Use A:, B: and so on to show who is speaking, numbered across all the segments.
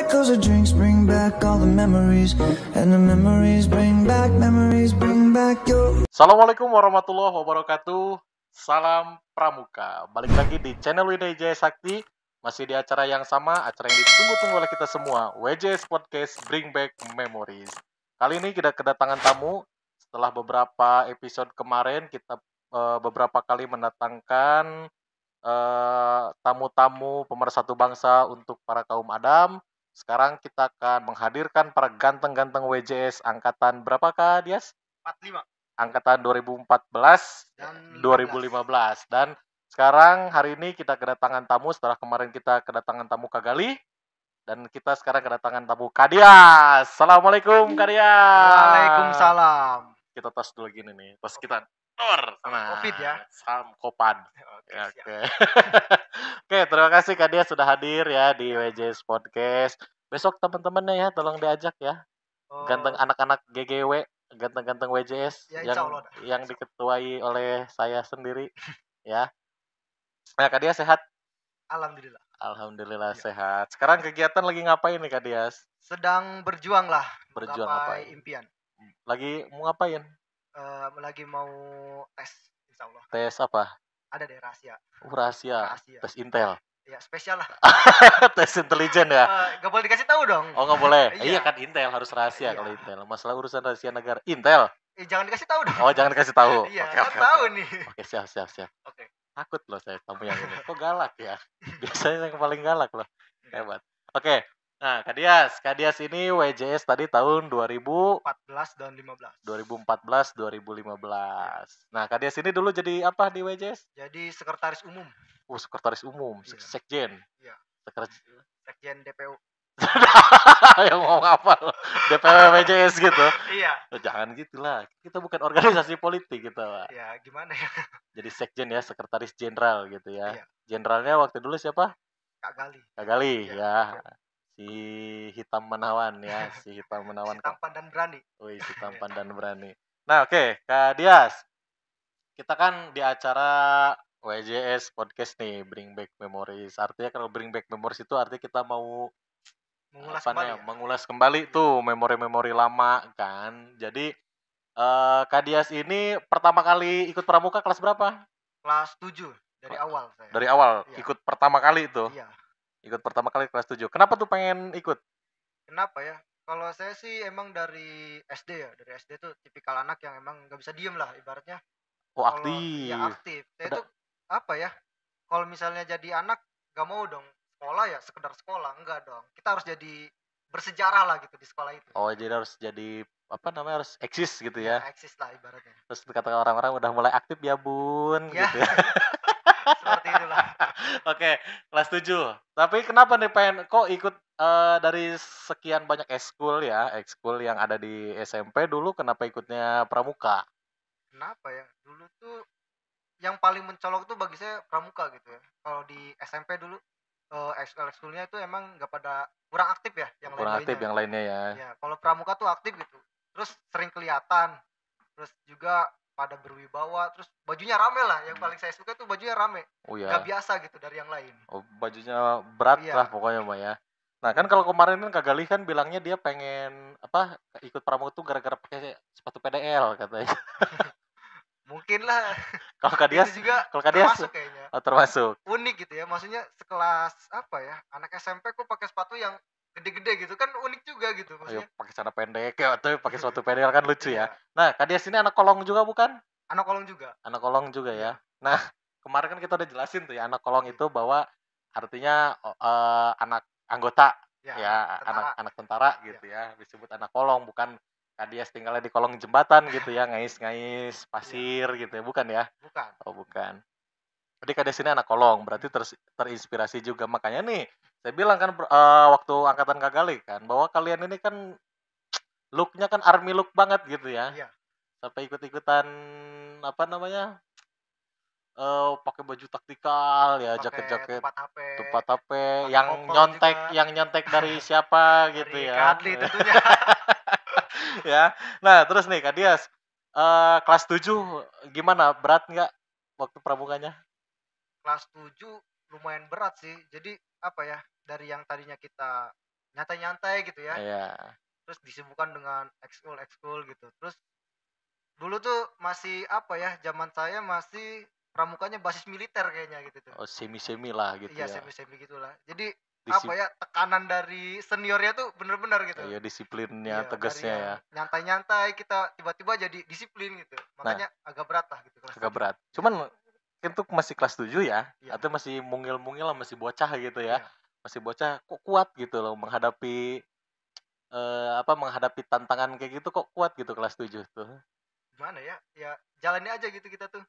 A: 'cause the drinks bring back all the memories, and the memories bring back your.
B: Assalamualaikum warahmatullahi wabarakatuh. Salam Pramuka. Balik lagi di channel Widya Jaya Sakti. Masih di acara yang sama, acara yang ditunggu-tunggu oleh kita semua, WJS Podcast Bring Back Memories. Kali ini kita kedatangan tamu. Setelah beberapa episode kemarin, kita beberapa kali mendatangkan tamu-tamu pemersatu bangsa untuk para kaum Adam. Sekarang kita akan menghadirkan para ganteng-ganteng WJS angkatan berapakah, Dias?
C: 45.
B: Angkatan 2014
C: Dan
B: 2015. Dan sekarang hari ini kita kedatangan tamu setelah kemarin kita kedatangan tamu Kagali, dan kita sekarang kedatangan tamu Kadias. Assalamualaikum Kadias.
C: Waalaikumsalam.
B: Kita tos dulu gini nih. Tos kita Nah,
C: Covid ya.
B: Salam Kopan.
C: Oke,
B: Ya,
C: siap.
B: Oke. Oke, terima kasih Kadias sudah hadir ya di WJS Podcast. Besok teman-temannya ya tolong diajak ya.
C: Oh,
B: Ganteng anak-anak GGW, ganteng-ganteng WJS
C: Ya,
B: yang
C: insya Allah dah.
B: yang diketuai oleh saya sendiri ya. Nah, Kak Dias sehat?
C: Alhamdulillah.
B: Alhamdulillah
C: Ya.
B: sehat. Sekarang kegiatan lagi ngapain nih Kak Dias?
C: Sedang berjuang lah
B: Berjuang
C: menggapai
B: apa?
C: impian.
B: Lagi mau ngapain?
C: Lagi mau tes, insya Allah.
B: Tes apa?
C: Ada deh rahasia.
B: Rahasia.
C: Rahasia.
B: Tes Intel.
C: Ya spesial lah.
B: Tes intelijen ya?
C: Gak boleh dikasih tahu dong.
B: Oh, nggak boleh.
C: Iya.
B: Iya kan Intel harus rahasia
C: Iya.
B: kalau Intel. Masalah urusan rahasia negara. Intel.
C: Jangan dikasih tahu dong.
B: Oh, jangan kasih tahu.
C: Iya,
B: Oke,
C: kan
B: oke,
C: tahu
B: oke.
C: nih.
B: Oke, siap.
C: Oke.
B: Takut loh saya tamu yang ini. Kok galak ya? Biasanya yang paling galak loh. Hebat. Oke. Nah, Kak Dias ini WJS tadi tahun
C: 14 dan 15.
B: 2014-2015. Nah, Kak Dias ini dulu jadi apa di WJS?
C: Jadi sekretaris umum.
B: Sekretaris umum,
C: Iya.
B: Sekjen.
C: Iya. Sekjen DPU.
B: Yang ngomong apa lo? DPW WJS gitu.
C: Iya.
B: Jangan gitulah. Kita bukan organisasi politik gitu, Pak.
C: Ya gimana ya?
B: Jadi sekjen ya, sekretaris jenderal gitu ya.
C: Iya.
B: Jenderalnya waktu dulu siapa?
C: Kak Gali.
B: Kak Gali
C: Iya.
B: ya. Si hitam menawan ya, si hitam menawan.
C: Si tampan dan berani.
B: Wih, si tampan dan berani. Nah, oke, Kak Dias. Kita kan di acara WJS Podcast nih, Bring Back Memories. Artinya kalau Bring Back Memories itu artinya kita mau
C: Mengulas
B: apa
C: kembali
B: nih,
C: ya?
B: mengulas kembali tuh memori-memori lama kan. Jadi Kak Dias ini pertama kali ikut pramuka kelas berapa?
C: Kelas 7 dari awal saya.
B: Dari awal
C: Iya.
B: ikut pertama kali itu.
C: Iya.
B: Ikut pertama kali kelas 7. Kenapa tuh pengen ikut?
C: Kenapa ya? Kalau saya sih emang dari SD ya. Dari SD tuh tipikal anak yang emang nggak bisa diem lah ibaratnya.
B: Oh,
C: Kalau
B: aktif.
C: ya aktif. Saya tuh apa ya? Kalau misalnya jadi anak nggak mau dong sekolah ya sekedar sekolah, enggak dong. Kita harus jadi bersejarah lah gitu di sekolah itu.
B: Oh, jadi harus jadi apa namanya, harus eksis gitu ya.
C: Eksis lah ibaratnya.
B: Terus kata orang-orang udah mulai aktif ya, Bun,
C: Ya.
B: gitu ya.
C: Seperti itulah.
B: Oke, kelas 7. Tapi kenapa nih pengen kok ikut dari sekian banyak ekskul yang ada di SMP dulu, kenapa ikutnya pramuka?
C: Kenapa ya? Dulu tuh yang paling mencolok tuh bagi saya pramuka gitu ya. Kalau di SMP dulu ekskulnya itu emang nggak pada kurang aktif ya yang
B: Kurang aktif
C: lain-lainnya.
B: yang lainnya ya.
C: Ya, kalau pramuka tuh aktif gitu. Terus sering kelihatan. Terus juga pada berwibawa, terus bajunya rame lah. Yang paling saya suka tuh bajunya rame.
B: Oh ya.
C: Nggak biasa gitu dari yang lain.
B: Oh, bajunya berat
C: Iya.
B: lah pokoknya Mbak ya. Nah, kan kalau kemarin kan Kak Galih kan bilangnya dia pengen apa ikut pramuka tuh gara-gara pakai sepatu PDL katanya.
C: Mungkin lah.
B: Kalau Kak Dias,
C: Itu juga
B: kalau Kak Dias
C: termasuk kayaknya.
B: termasuk.
C: Unik gitu ya. Maksudnya sekelas apa ya? Anak SMP kok pakai sepatu yang gede-gede gitu kan unik juga gitu
B: Ayo
C: maksudnya.
B: pakai celana pendek ya atau pakai sepatu PDL kan lucu ya.
C: Iya.
B: Nah, Kak Dias ini anak kolong juga bukan?
C: Anak kolong juga.
B: Anak kolong juga ya.
C: Iya.
B: Nah, kemarin kan kita udah jelasin tuh ya anak kolong itu bahwa artinya anak anggota ya, anak tentara gitu ya. Disebut anak kolong, bukan Kak Dias tinggalnya di kolong jembatan gitu ya, ngais-ngais pasir gitu ya, bukan ya?
C: Bukan.
B: Oh, bukan. Jadi Kak Dias ini anak kolong, berarti terinspirasi juga. Makanya nih, saya bilang kan waktu angkatan Kak Galih kan, bahwa kalian ini kan look-nya kan army look banget gitu ya.
C: Iya.
B: Sampai ikut-ikutan apa namanya? Pakai baju taktikal ya,
C: Pakai
B: jaket-jaket
C: tempat HP.
B: tempat HP
C: pakai
B: yang
C: kopel juga.
B: nyontek dari siapa gitu
C: Dari
B: ya.
C: Kak Adli tentunya.
B: Ya. Nah, terus nih Kak Dias, kelas 7 gimana? Berat nggak waktu pramukanya?
C: Kelas 7 lumayan berat sih. Jadi apa ya? Dari yang tadinya kita nyantai-nyantai gitu ya.
B: Iya.
C: Terus disibukkan dengan ekskul gitu. Terus dulu tuh masih apa ya, zaman saya masih pramukanya basis militer kayaknya gitu tuh.
B: Oh, semi-semi lah gitu
C: Iya
B: ya.
C: semi-semi gitulah. Jadi apa
B: Disip
C: ya, tekanan dari seniornya tuh bener-bener gitu.
B: iya, disiplinnya,
C: Iya, dari
B: tegasnya ya.
C: yang nyantai-nyantai kita tiba-tiba jadi disiplin gitu.
B: Nah,
C: Makanya agak berat lah gitu kelas
B: agak
C: 7.
B: berat.
C: Iya.
B: Cuman itu masih kelas 7 ya,
C: Iya.
B: atau masih mungil-mungil lah, masih bocah gitu ya.
C: Iya.
B: Masih bocah kok kuat gitu loh menghadapi menghadapi tantangan kayak gitu kok kuat gitu kelas 7 tuh.
C: Gimana ya? Ya jalani aja gitu kita tuh.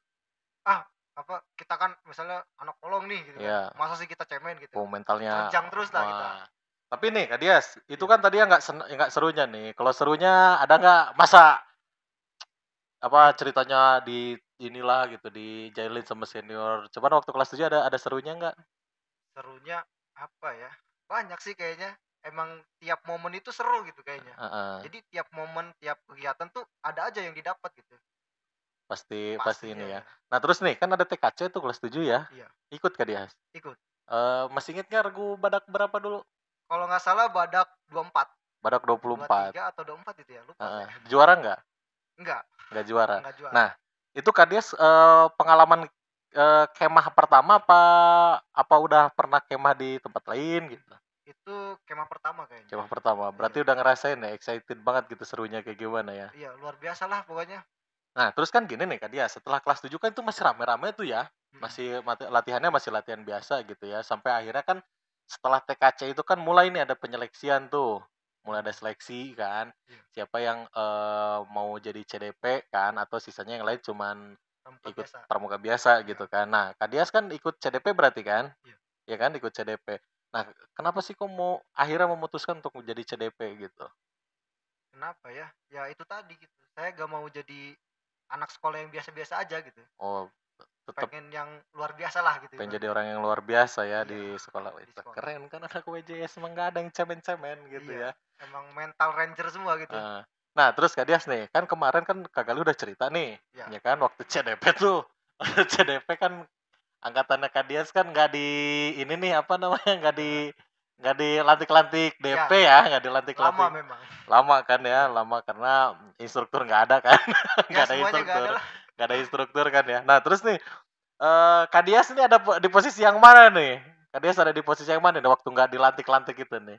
C: Ah, apa kita kan misalnya anak kolong nih gitu
B: Iya.
C: kan. Masa sih kita cemen gitu.
B: Oh, mentalnya.
C: Terjang terus lah kita.
B: Wah. Tapi nih Kak Dias, itu
C: Iya.
B: kan tadi yang nggak serunya nih. Kalau serunya ada nggak masa ceritanya di inilah gitu dijailin sama senior. Cuman waktu kelas 7 ada serunya nggak?
C: Serunya apa ya? Banyak sih kayaknya. Emang tiap momen itu seru gitu kayaknya.
B: Heeh.
C: Jadi tiap momen, tiap kegiatan tuh ada aja yang didapat gitu.
B: Pasti ini
C: Iya,
B: ya. Nah, terus nih kan ada TKC tuh kelas 7 ya.
C: iya.
B: Ikut Kak Dias?
C: Ikut.
B: Masih inget nggak regu badak berapa dulu?
C: Kalau nggak salah badak 24,
B: Badak 24.
C: 23 atau 24 itu ya, lupa
B: Heeh.
C: saya.
B: Juara nggak?
C: Enggak,
B: Nggak juara.
C: enggak juara.
B: Nah, itu Kak Dias pengalaman kemah pertama apa udah pernah kemah di tempat lain gitu?
C: Itu kemah pertama kayaknya.
B: Kemah pertama. Berarti udah ngerasain ya, excited banget gitu serunya kayak gimana ya.
C: Iya, luar biasa lah pokoknya.
B: Nah, terus kan gini nih Kak Dias, setelah kelas 7 kan itu masih rame-rame tuh ya. Masih latihannya masih latihan biasa gitu ya. Sampai akhirnya kan setelah TKC itu kan mulai nih ada penyeleksian tuh. Mulai ada seleksi kan.
C: Iya.
B: Siapa yang mau jadi CDP kan atau sisanya yang lain cuman
C: Pramuka
B: ikut
C: biasa.
B: pramuka biasa gitu kan. Nah, Kak Dias kan ikut CDP berarti kan?
C: Iya.
B: Ya kan ikut CDP. Nah, kenapa sih kok akhirnya memutuskan untuk menjadi CDP gitu?
C: Kenapa ya? Ya itu tadi gitu. Saya gak mau jadi anak sekolah yang biasa-biasa aja gitu.
B: Oh, tetap
C: Pengen yang luar biasa lah gitu.
B: pengen jadi
C: ibaratnya.
B: orang yang luar biasa ya
C: Iya,
B: di sekolah
C: di
B: itu.
C: sekolah.
B: Keren kan anak WJS, emang gak ada yang cemen-cemen gitu
C: Iya,
B: ya.
C: emang mental ranger semua gitu.
B: Nah, terus Kak Dias nih, kan kemarin kan Kak Gali udah cerita nih,
C: Iya.
B: ya kan waktu CDP tuh. Waktu CDP kan angkatannya Kak Dias kan nggak di ini nih apa namanya nggak dilantik-lantik DP ya, nggak
C: Lama
B: dilantik-lantik.
C: memang.
B: Lama kan ya, lama karena instruktur nggak ada kan.
C: Ya
B: Nggak ada
C: semuanya gak
B: instruktur.
C: ada lah.
B: Nggak ada instruktur kan ya. Nah, terus nih Kak Dias ini ada di posisi yang mana nih? Kak Dias ada di posisi yang mana nih waktu nggak dilantik-lantik itu nih?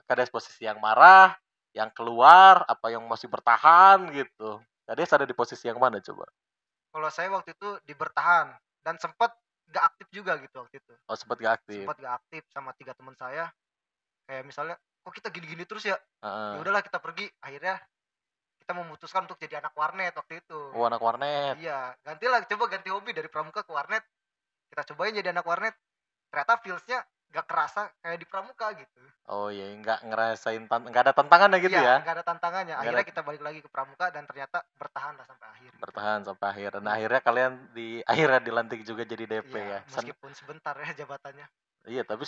B: Kak Dias posisi yang marah, yang keluar, apa yang masih bertahan gitu? Kak Dias ada di posisi yang mana coba?
C: Kalau saya waktu itu di bertahan dan sempat gak aktif juga gitu waktu itu.
B: Oh, sempat gak aktif.
C: Sempat gak aktif sama 3 teman saya. Kayak misalnya, kok kita gini-gini terus ya?
B: Heeh.
C: Ya udahlah kita pergi. Akhirnya kita memutuskan untuk jadi anak warnet waktu itu.
B: Oh, anak warnet.
C: Iya, coba ganti hobi dari pramuka ke warnet. Kita cobain jadi anak warnet. Ternyata feels-nya gak kerasa kayak di pramuka gitu.
B: Oh iya, nggak ngerasain nggak ada tantangannya gitu
C: Iya,
B: ya?
C: gak ada tantangannya.
B: Nggak
C: Akhirnya
B: ada-
C: kita balik lagi ke pramuka dan ternyata bertahan lah sampai akhir.
B: Bertahan sampai akhir. Nah, akhirnya kalian akhirnya dilantik juga jadi DP
C: Iya,
B: ya.
C: meskipun sebentar ya jabatannya.
B: Iya, tapi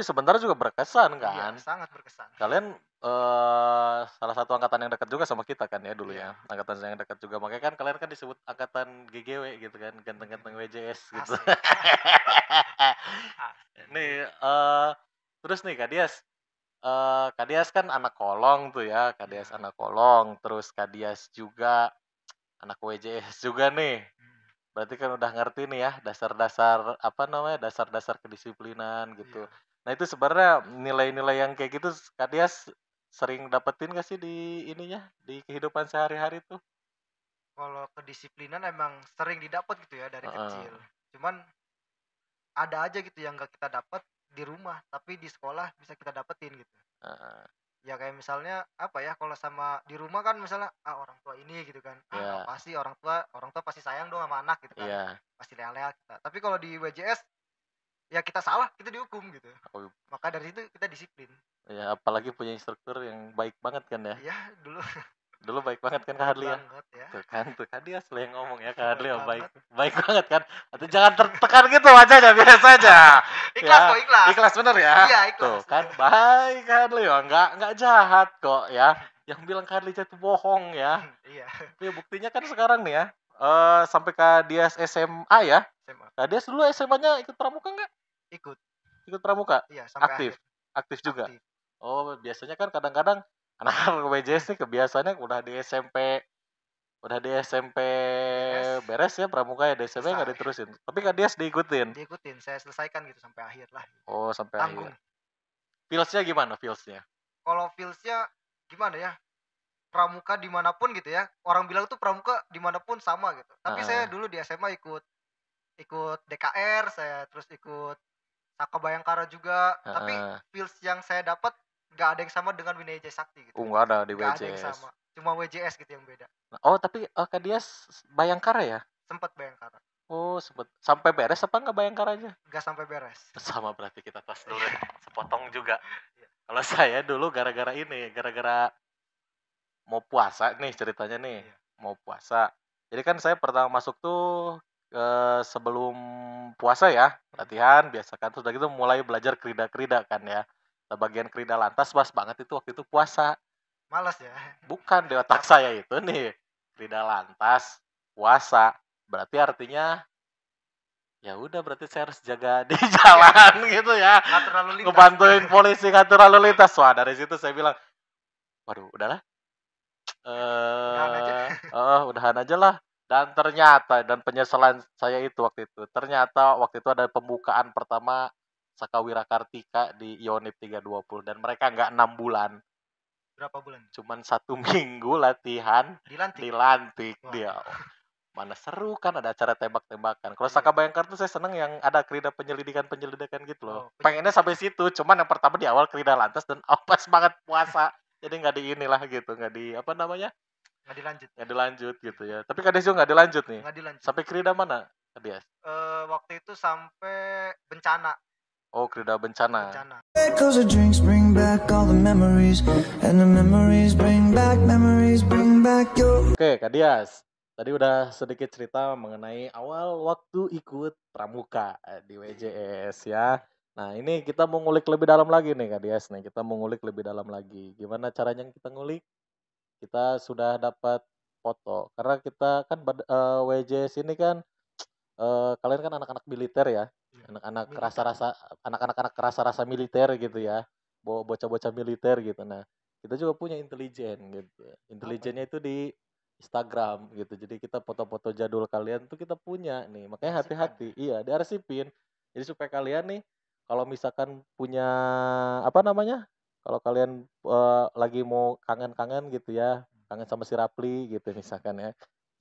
B: sebentar juga berkesan kan.
C: Iya, sangat berkesan.
B: Kalian salah satu angkatan yang dekat juga sama kita kan ya dulu
C: Iya.
B: ya. Angkatan yang dekat juga. Makanya kan kalian kan disebut angkatan GGW gitu kan, ganteng-ganteng WJS gitu.
C: Asik.
B: Nih terus nih Kak Dias. Kak Dias kan anak kolong tuh ya, Kak Dias
C: Iya.
B: anak kolong, terus Kak Dias juga anak WJS juga nih. Berarti kan udah ngerti nih ya dasar-dasar dasar-dasar kedisiplinan gitu.
C: Iya.
B: Nah, itu sebenarnya nilai-nilai yang kayak gitu Kak Dias sering dapetin gak sih di di kehidupan sehari-hari tuh?
C: Kalau kedisiplinan emang sering didapat gitu ya dari
B: Heeh.
C: kecil. Cuman ada aja gitu yang gak kita dapat di rumah, tapi di sekolah bisa kita dapetin gitu.
B: Heeh.
C: Ya kayak misalnya apa ya, kalau sama di rumah kan misalnya orang tua ini gitu kan.
B: Iya.
C: Pasti orang tua pasti sayang dong sama anak gitu kan.
B: Iya.
C: Pasti leal-leal kita. Tapi kalau di WJS ya kita salah, kita dihukum gitu.
B: Oh,
C: Maka dari itu kita disiplin.
B: ya apalagi punya instruktur yang baik banget kan ya.
C: Iya,
B: Dulu baik banget kan Kak Hadli ya.
C: banget ya.
B: Tuh kan dia selalu ngomong ya Kak Hadli ya
C: Baik
B: baik banget kan. Atau jangan tertekan gitu wajahnya biasa aja.
C: Ikhlas
B: Ya,
C: kok, ikhlas.
B: Ikhlas bener ya.
C: Iya, ikhlas.
B: Tuh kan baik Kak Hadli ya, nggak jahat kok ya. Yang bilang Kak Hadli itu bohong ya.
C: Iya,
B: Tapi buktinya kan sekarang nih ya. Sampai Kak Dias SMA ya.
C: SMA.
B: Kak Dias dulu SMA-nya ikut pramuka nggak?
C: Ikut.
B: Ikut pramuka?
C: Iya, sampai
B: Aktif.
C: akhir.
B: Aktif juga.
C: Aktif.
B: Oh, biasanya kan kadang-kadang anak WJS nih kebiasaannya udah di SMP
C: Beres,
B: beres ya pramuka ya, di SMP nggak
C: selesai.
B: diterusin. Tapi Kak Dias diikutin.
C: Diikutin, saya selesaikan gitu sampai akhir lah.
B: Oh, sampai akhir.
C: Tanggung.
B: Feels-nya gimana feels-nya?
C: Kalau feels-nya gimana ya? Pramuka dimanapun gitu ya. Orang bilang tuh pramuka dimanapun sama gitu. Tapi saya
B: Heeh,
C: dulu di SMA ikut ikut DKR, saya terus ikut Saka Bayangkara juga. Tapi
B: heeh.
C: feels yang saya dapat nggak ada yang sama dengan Winaya Jaya Sakti gitu.
B: Nggak ada di
C: Nggak ada yang
B: WJS.
C: sama. Cuma WJS gitu yang beda.
B: Oh, tapi Kak Dias Bayangkara ya?
C: Sempat Bayangkara.
B: Oh, sempet sampai beres apa nggak Bayangkaranya?
C: Nggak sampai beres.
B: Sama berarti kita tas dulu ya. Sepotong juga. Kalau saya dulu gara-gara mau puasa nih ceritanya nih.
C: Iya.
B: Mau puasa. Jadi kan saya pertama masuk tuh sebelum puasa ya, latihan biasa kan. Terus udah gitu mulai belajar kerida-kerida kan ya. Nah, bagian kerida lantas pas banget itu waktu itu puasa.
C: Malas ya.
B: Bukan di otak saya itu nih. Kerida lantas, puasa. Berarti artinya ya udah berarti saya harus jaga di jalan gitu ya.
C: Ngatur lalu lintas.
B: Ngebantuin polisi ngatur lalu lintas. Wah, dari situ saya bilang, waduh, udahlah.
C: Udahan aja.
B: Udahan aja lah. Dan ternyata penyesalan saya itu waktu itu, ternyata waktu itu ada pembukaan pertama Sakawira Kartika di Ionif 320 dan mereka nggak 6 bulan,
C: Berapa bulan?
B: cuman 1 minggu latihan
C: Dilantik.
B: dilantik
C: Wah.
B: dia. Mana seru kan ada acara tembak-tembakan. Kalau
C: Iya.
B: Saka Bayangkara tuh saya seneng yang ada kerida penyelidikan gitu loh.
C: Oh,
B: Pengennya sampai situ, cuman yang pertama di awal kerida lantas dan pas banget puasa. Jadi nggak di inilah gitu, nggak di apa namanya,
C: Nggak dilanjut.
B: nggak dilanjut gitu ya. Tapi Kak Des juga nggak dilanjut nih.
C: Nggak dilanjut.
B: Sampai kerida mana Kak Des?
C: Waktu itu sampai bencana.
B: Oh, kerida bencana.
C: Bencana.
A: Cause the drinks bring back all the memories, and the memories bring back your.
B: Oke, Kak Dias. Tadi udah sedikit cerita mengenai awal waktu ikut pramuka di WJS ya. Nah, ini kita mau ngulik lebih dalam lagi nih Kak Dias nih. Kita mau ngulik lebih dalam lagi. Gimana caranya kita ngulik? Kita sudah dapat foto. Karena kita kan WJS ini kan kalian kan anak-anak militer ya. Anak-anak
C: Militer.
B: rasa-rasa anak-anak rasa-rasa militer gitu ya. Bocah-bocah militer gitu. Nah, kita juga punya intelijen gitu. Intelijennya itu di Instagram gitu. Jadi kita foto-foto jadul kalian tuh kita punya nih. Makanya
C: Diarsipkan
B: hati-hati. Iya, diarsipin. Jadi supaya kalian nih kalau misalkan punya apa namanya? Kalau kalian lagi mau kangen-kangen gitu ya, kangen sama si Rapli gitu misalkan ya.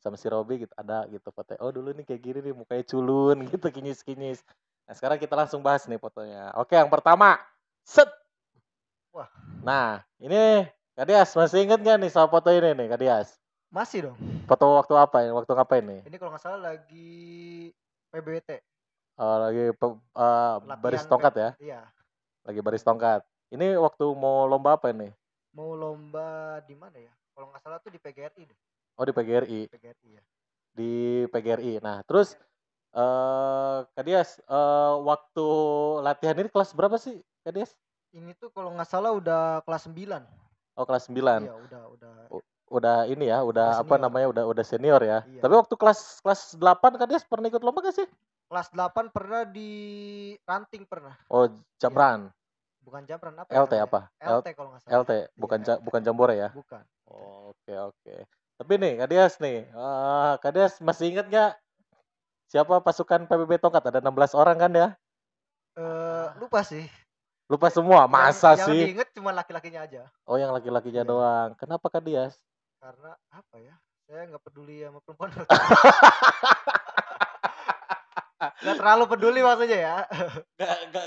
B: Sama si Robi gitu ada gitu foto. Oh, dulu nih kayak gini nih mukanya culun gitu kinyis-kinyis. Nah, sekarang kita langsung bahas nih fotonya. Oke, yang pertama. Set.
C: Wah.
B: Nah, ini Kak Dias masih inget gak nih sama foto ini nih Kak Dias?
C: Masih dong.
B: Foto waktu apa ya? Waktu ngapain nih?
C: Ini kalau nggak salah lagi PBT.
B: Lagi baris
C: Latihan
B: tongkat ya?
C: Iya.
B: Lagi baris tongkat. Ini waktu mau lomba apa ini?
C: Mau lomba di mana ya? Kalau nggak salah tuh di PGRI deh.
B: Oh, di PGRI.
C: PGRI ya.
B: Di PGRI. Nah, terus Kak Dias, waktu latihan ini kelas berapa sih Kak Dias?
C: Ini tuh kalau nggak salah udah kelas 9.
B: Oh, kelas 9.
C: Iya, udah.
B: Udah ini ya, udah apa
C: senior.
B: namanya? Udah senior ya.
C: Iya.
B: Tapi waktu kelas 8 Kak Dias pernah ikut lomba gak sih?
C: Kelas 8 pernah di ranting pernah.
B: Oh, Jamran.
C: Bukan Jamran apa?
B: LT
C: namanya?
B: apa?
C: LT kalau nggak salah.
B: LT, bukan
C: Iya,
B: bukan Jambore ya?
C: Bukan.
B: Oh, oke. Tapi nih, Kak Dias nih, Kak Dias masih inget nggak siapa pasukan PBB Tongkat? Ada 16 orang kan ya?
C: Lupa sih.
B: Lupa semua, masa
C: yang
B: sih?
C: Yang diinget cuma laki-lakinya aja.
B: Oh, yang laki-lakinya
C: Iya.
B: doang. Kenapa Kak Dias?
C: Karena apa ya? Saya nggak peduli sama perempuan. Nggak terlalu peduli maksudnya ya.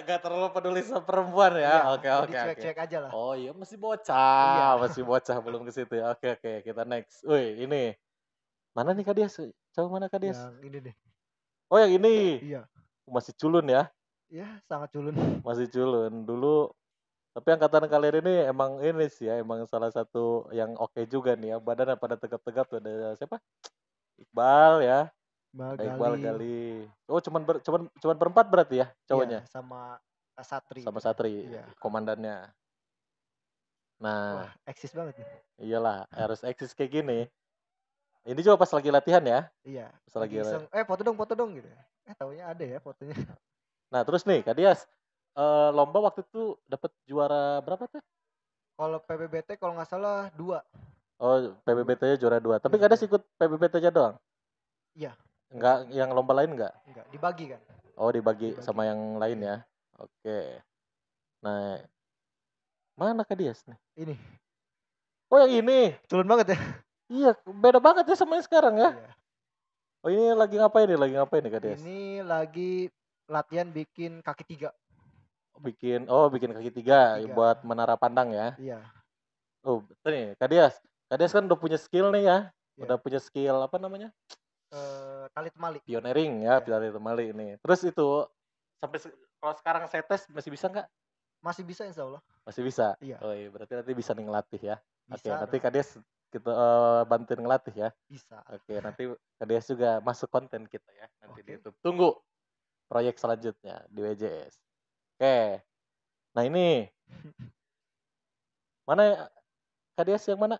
B: Gak terlalu peduli sama perempuan ya?
C: Iya,
B: Oke.
C: jadi cuek-cuek aja lah.
B: Oh iya, masih bocah.
C: Iya.
B: Masih bocah, belum ke situ ya. Oke, kita next. Wih, ini. Mana nih Kak Dias? Coba mana Kak Dias?
C: Yang ini deh.
B: Oh, yang ini.
C: Iya.
B: Masih culun ya?
C: Iya, sangat culun.
B: Masih culun. Dulu, tapi angkatan kalian ini emang ini sih ya, emang salah satu yang oke juga nih ya. Badannya pada tegap-tegap tuh. Ada siapa? Iqbal ya. Iqbal Gali. Oh, cuman berempat berarti ya cowoknya?
C: Iya, sama Satri.
B: Sama Satri,
C: Iya.
B: komandannya. Nah,
C: wah, eksis banget nih.
B: Iyalah, harus eksis kayak gini. Ini juga pas lagi latihan ya.
C: Iya.
B: Pas lagi
C: iseng, foto dong gitu. Taunya ada ya fotonya.
B: Nah, terus nih Kak Dias, lomba waktu itu dapat juara berapa tuh?
C: Kalau PBBT kalau nggak salah 2.
B: Oh, PBBT-nya juara 2. Tapi
C: Juara
B: Kades
C: 2.
B: ikut PBBT-nya doang?
C: Iya,
B: Enggak,
C: PBBT.
B: yang lomba lain enggak?
C: Enggak, dibagi kan?
B: Oh, dibagi
C: Dibagi.
B: sama yang lain
C: Iya.
B: ya. Oke. Nah, mana Kades nih?
C: Ini
B: Oh, yang ini.
C: culun banget ya.
B: Iya, beda banget ya sama yang sekarang ya.
C: Iya.
B: Oh, ini lagi ngapain nih? Lagi ngapain nih Kades?
C: Ini lagi latihan bikin kaki 3.
B: Bikin kaki 3
C: Kaki 3.
B: buat menara pandang ya.
C: Iya.
B: Oh, betul nih, Kades. Kades kan udah punya skill nih ya.
C: Iya.
B: Udah punya skill apa namanya?
C: Tali temali.
B: Pioneering ya,
C: Iya.
B: tali temali ini. Terus itu sampai kalau sekarang saya tes masih bisa nggak?
C: Masih bisa insya Allah.
B: Masih bisa.
C: Iya.
B: Oh iya, berarti nanti bisa nih ngelatih ya. Oke,
C: Bisa
B: nanti
C: dong.
B: Kades kita bantuin ngelatih ya.
C: Bisa.
B: Oke, nanti Kades juga masuk konten kita ya nanti di
C: Oke.
B: YouTube. Tunggu proyek selanjutnya di WJS. Oke. Nah, ini mana Kades yang mana?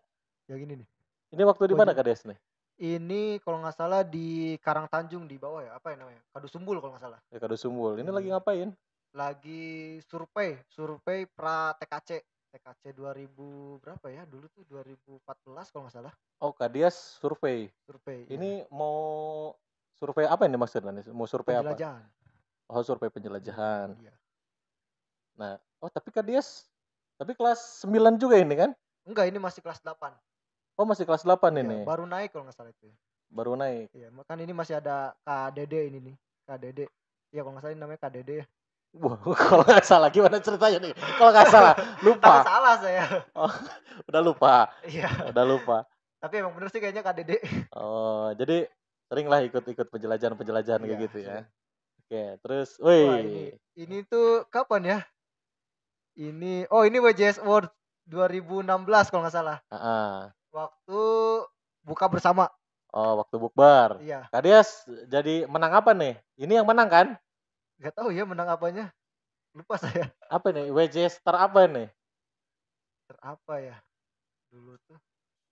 C: Yang ini nih.
B: Ini waktu di mana
C: Baju.
B: Kades nih?
C: Ini kalau nggak salah di Karangtanjung di bawah ya. Apa ya namanya? Kadusumbul kalau nggak salah.
B: Di Kadusumbul. Ini
C: Iya.
B: lagi ngapain?
C: Lagi survei pra TKC. TKC 2000 berapa ya? Dulu tuh 2014 kalau nggak salah.
B: Oh, Kades survei.
C: Survei.
B: Ini mau survei apa ini maksudnya nih? Mau survei apa?
C: Penjelajahan.
B: Oh, survei penjelajahan.
C: Iya.
B: Nah, tapi Kades tapi kelas 9 juga ini kan?
C: Enggak, ini masih kelas 8.
B: Oh, masih kelas 8
C: Iya,
B: ini.
C: baru naik kalau nggak salah itu.
B: Baru naik.
C: Iya, kan ini masih ada KDD ini nih. KDD. Iya, kalau nggak salah ini namanya KDD ya.
B: Wah, kalau nggak salah gimana ceritanya nih? Kalau nggak salah, lupa.
C: Takut salah saya.
B: Oh, udah lupa.
C: Iya.
B: Udah lupa.
C: Tapi emang bener sih kayaknya KDD.
B: Oh, jadi sering lah ikut-ikut penjelajahan kayak
C: Iya,
B: gitu ya.
C: sering.
B: Oke, terus,
C: Wah,
B: wih.
C: ini tuh kapan ya? Ini WJS Award 2016 kalau nggak salah.
B: Ah,
C: Waktu buka bersama.
B: oh, waktu bukber.
C: Iya.
B: Kades jadi menang apa nih? Ini yang menang kan?
C: Nggak tahu ya menang apanya. Lupa saya.
B: Apa nih? WJS apa nih?
C: Apa ya? Dulu tuh.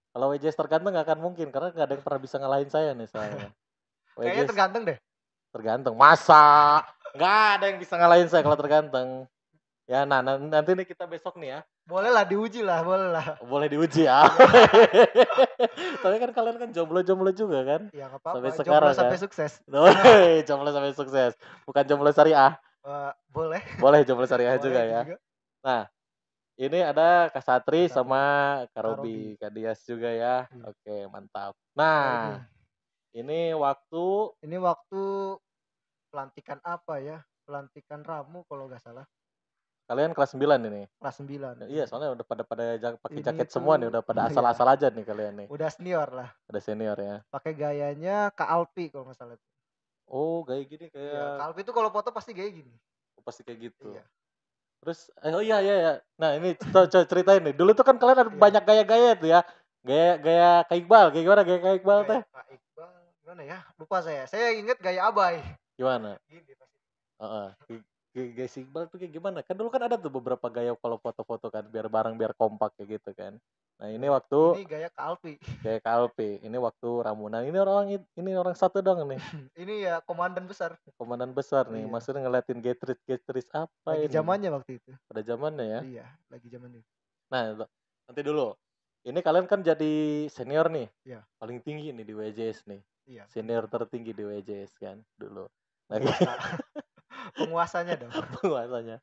B: Kalau WJS tergantung nggak akan mungkin karena nggak ada yang pernah bisa ngalahin saya nih soalnya.
C: Kayaknya tergantung deh.
B: Tergantung. Masa nggak ada yang bisa ngalahin saya kalau tergantung. Ya, nah nanti nih kita besok nih ya.
C: Boleh lah diuji lah, boleh lah.
B: Boleh diuji ya. Tapi kan kalian kan jomblo-jomblo juga kan?
C: Ya nggak apa-apa.
B: Sampai
C: Jomblo
B: sekarang
C: sampai
B: kan?
C: sukses.
B: Jomblo sampai sukses. Bukan jomblo syariah.
C: Boleh.
B: Boleh jomblo syariah
C: Boleh
B: juga
C: itu
B: ya.
C: juga.
B: Nah, ini ada Kak Satri
C: Kak Satri.
B: sama Kak
C: Kak
B: Robi, Kak Dias juga ya.
C: Iya.
B: Oke, mantap.
C: Nah,
B: Nah, ini waktu
C: pelantikan apa ya? Pelantikan Ramu kalau nggak salah.
B: kalian kelas 9 ini.
C: Kelas 9.
B: Iya, soalnya udah pada pakai
C: Ini
B: jaket
C: tuh,
B: semua nih, udah pada
C: iya.
B: asal-asal aja nih kalian nih.
C: Udah senior lah.
B: Udah senior ya.
C: Pakai gayanya Kak Alpi kalau nggak salah.
B: Oh, kayak gini
C: Iya, Kak
B: kayak
C: Alpi tuh kalau foto pasti gaya gini.
B: pasti kayak gitu.
C: Iya.
B: Terus oh iya. Nah, ini coba ceritain nih. Dulu tuh kan kalian ada
C: Iya.
B: banyak gaya-gaya tuh ya. Gaya Kak Iqbal. Kayak gimana gaya Kak Iqbal teh?
C: Kak Iqbal gimana ya? Lupa saya. Saya inget gaya Abai.
B: Gimana?
C: Gini pasti.
B: Heeh. Gaya si Iqbal tuh kayak gimana? Kan dulu kan ada tuh beberapa gaya kalau foto-foto kan biar bareng biar kompak kayak gitu kan. Nah, ini waktu
C: Ini gaya Kak Alpi.
B: kayak Kak Alpi. Ini waktu Ramunan. Ini orang satu dong nih.
C: Ini ya komandan besar.
B: Komandan besar nih.
C: Iya.
B: Maksudnya ngeliatin Getris apa
C: Lagi
B: ini?
C: zamannya waktu itu.
B: Pada zamannya ya.
C: Iya, lagi zaman itu.
B: Nah, nanti dulu. Ini kalian kan jadi senior nih.
C: Iya.
B: Paling tinggi nih di WJS nih.
C: Iya.
B: Senior tertinggi di WJS kan dulu. Nah,
C: Penguasanya dong.
B: penguasanya.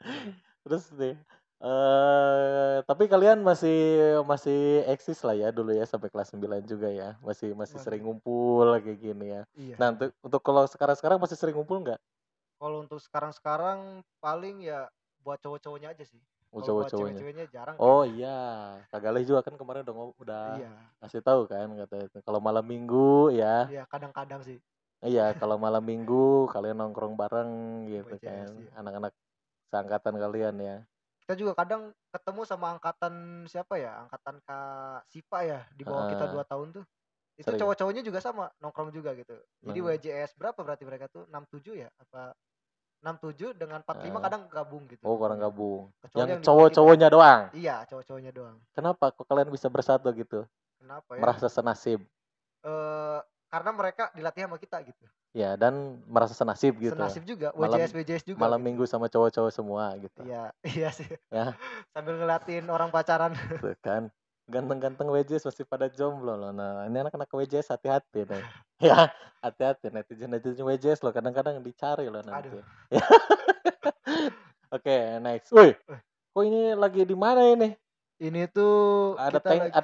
B: Terus nih tapi kalian masih eksis lah ya dulu ya sampai kelas 9 juga ya. Masih sering ngumpul kayak gini ya.
C: Iya.
B: Nah, untuk kalau sekarang masih sering ngumpul nggak?
C: Kalau untuk sekarang paling ya buat cowok-cowoknya aja sih.
B: Oh,
C: Kalau buat
B: cowok-cowoknya.
C: cewek-ceweknya jarang.
B: Oh iya, Kak Galih juga kan kemarin udah
C: Iya.
B: kasih tahu kan katanya kalau malam minggu ya.
C: Iya, kadang-kadang sih.
B: Iya, kalau malam minggu kalian nongkrong bareng gitu
C: WJS,
B: kan.
C: iya.
B: Anak-anak seangkatan kalian ya.
C: Kita juga kadang ketemu sama angkatan siapa ya? Angkatan Kak Sipa ya, di bawah kita 2 tahun tuh. Itu
B: Sering.
C: cowok-cowoknya juga sama, nongkrong juga gitu. Jadi
B: Nah.
C: WJS berapa berarti mereka tuh? 67 ya? Apa 67 dengan 45 kadang gabung gitu.
B: Oh, kadang gabung.
C: Kecuali
B: Yang
C: yang
B: cowok-cowoknya doang.
C: Iya, cowok-cowoknya doang.
B: Kenapa kok kalian bisa bersatu gitu?
C: Kenapa ya?
B: Merasa senasib.
C: karena mereka dilatih sama kita gitu.
B: Ya, dan merasa senasib gitu.
C: Senasib juga,
B: Malam
C: WJS juga
B: malam
C: gitu.
B: minggu sama cowok-cowok semua gitu.
C: Iya, iya sih.
B: Ya,
C: Sambil ngeliatin orang pacaran.
B: tuh kan. Ganteng-ganteng WJS masih pada jomblo loh. Nah, ini anak-anak WJS hati-hati nih. Ya, hati-hati netizen-netizen WJS loh kadang-kadang dicari loh nanti.
C: Aduh.
B: Ya. Oke, next. Woi,
C: Eh.
B: kok ini lagi di mana ini?
C: Ini tuh
B: Ada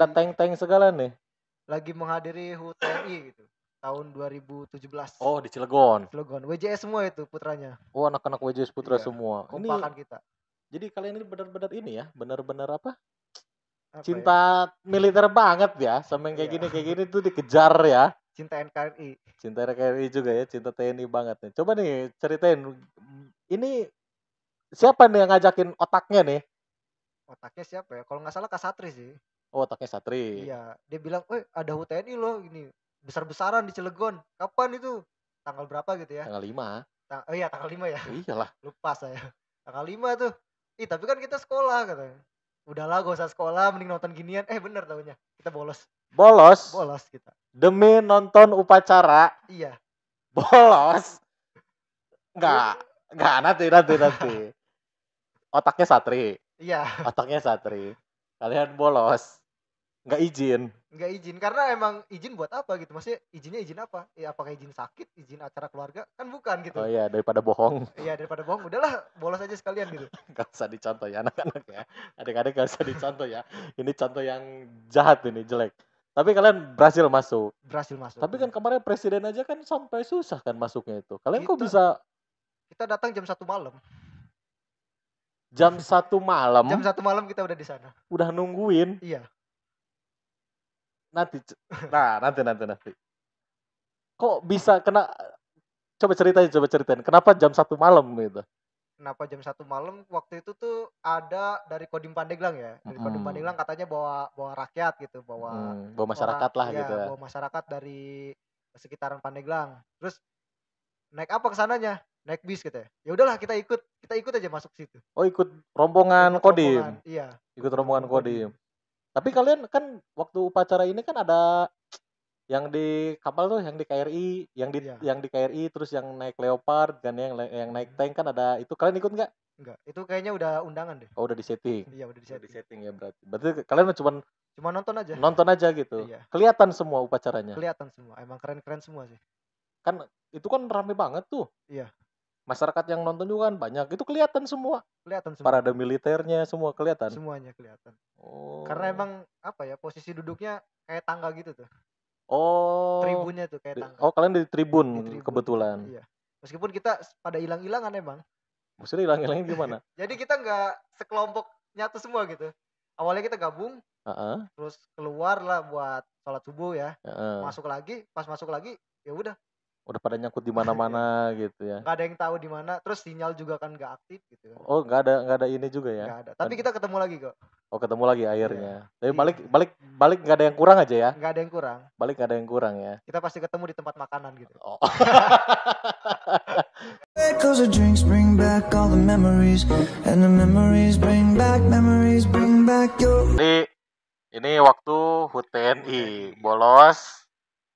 B: tank-tank segala nih.
C: lagi menghadiri HUT TNI gitu. Tahun 2017.
B: Oh, di Cilegon.
C: Cilegon. WJS semua itu putranya.
B: Oh, anak-anak WJS Putra
C: Iya,
B: semua. Ini
C: kompakan kita.
B: jadi kalian ini benar-benar ini ya, benar-benar apa?
C: Apa ya?
B: Cinta militer banget ya, sama yang
C: Iya.
B: kayak gini tuh dikejar ya.
C: Cinta NKRI.
B: Cinta RKRI juga ya, cinta TNI banget nih. Coba nih ceritain, ini siapa nih yang ngajakin otaknya nih?
C: Otaknya siapa ya? Kalau nggak salah Kak Satri sih.
B: Oh, otaknya Satri.
C: Iya, dia bilang, ada HUT TNI loh ini. Besar-besaran di Cilegon. Kapan itu? Tanggal berapa gitu ya?
B: Tanggal 5.
C: Oh iya, tanggal 5 ya.
B: Iyalah.
C: Lupa saya. Tanggal 5 tuh. Ih, tapi kan kita sekolah katanya. Udahlah gak usah sekolah, mending nonton ginian. Bener taunya. Kita bolos.
B: Bolos
C: Kita.
B: demi nonton upacara.
C: Iya.
B: Bolos. Enggak nanti. Otaknya Satri.
C: Iya.
B: Otaknya Satri. Kalian bolos. Nggak izin.
C: Nggak izin. Karena emang izin buat apa gitu. Maksudnya izinnya izin apa? Ya apakah izin sakit, izin acara keluarga? Kan bukan gitu.
B: Oh iya, daripada bohong.
C: Iya, daripada bohong. Udahlah, bolos aja sekalian gitu.
B: Gak usah dicontoh ya anak-anak ya. Adik-adik gak usah dicontoh ya. Ini contoh yang jahat ini, jelek. Tapi kalian berhasil masuk.
C: Berhasil masuk.
B: Tapi kan kemarin presiden aja kan sampai susah kan masuknya itu. Kalian kok
C: Kita-
B: bisa
C: Kita datang jam 1 malam.
B: jam 1 malam
C: Jam 1 malam kita udah di sana.
B: udah nungguin?
C: Iya.
B: Nanti. Kok bisa kena? Coba ceritain. Kenapa jam 1 malam gitu?
C: Kenapa jam 1 malam? Waktu itu tuh ada dari Kodim Pandeglang ya. Dari Kodim Pandeglang katanya bawa rakyat gitu, bawa
B: masyarakat lah gitu ya.
C: bawa masyarakat dari sekitaran Pandeglang. Terus naik apa ke sananya? Naik bis gitu ya. Ya udahlah kita ikut aja masuk situ.
B: Oh, ikut rombongan
C: Ikut
B: Kodim.
C: rombongan, iya.
B: Ikut rombongan Kodim. Tapi kalian kan waktu upacara ini kan ada yang di kapal tuh, yang di KRI, yang di KRI, terus yang naik Leopard kan, yang naik tank kan ada. Itu kalian ikut nggak?
C: Enggak, itu kayaknya udah undangan deh.
B: Oh, udah disetting.
C: Iya, udah
B: Udah
C: disetting.
B: disetting ya berarti. Berarti kalian
C: Cuma nonton aja.
B: gitu.
C: Iya.
B: Kelihatan semua upacaranya.
C: Kelihatan semua. Emang keren-keren semua sih.
B: Kan itu kan rame banget tuh.
C: Iya.
B: Masyarakat yang nonton juga kan banyak. Itu kelihatan semua.
C: Kelihatan semua.
B: Parade militernya semua kelihatan.
C: Semuanya kelihatan.
B: Oh.
C: Karena emang apa ya, posisi duduknya kayak tangga gitu tuh.
B: Oh.
C: Tribunnya tuh kayak tangga.
B: Oh, kalian di tribun,
C: Di tribun.
B: kebetulan.
C: Iya. Meskipun kita pada hilang-hilangan emang.
B: Maksudnya hilang-hilangin gimana?
C: Jadi kita nggak sekelompok nyatu semua gitu. Awalnya kita gabung,
B: Heeh.
C: terus keluar lah buat sholat subuh ya.
B: Heeh.
C: Pas masuk lagi, ya udah
B: Udah pada nyangkut di mana-mana gitu ya.
C: nggak ada yang tahu di mana. Terus sinyal juga kan nggak aktif gitu.
B: Oh, nggak ada ini juga ya.
C: Nggak ada. Tapi kita ketemu lagi kok.
B: Oh, ketemu lagi akhirnya. Tapi
C: Iya.
B: balik nggak ada yang kurang aja ya.
C: Nggak ada yang kurang.
B: Balik nggak ada yang kurang ya.
C: Kita pasti ketemu di tempat makanan gitu.
B: Oh.
A: Cause the drinks bring back all the memories, and the memories bring back your.
B: Ini waktu HUT TNI bolos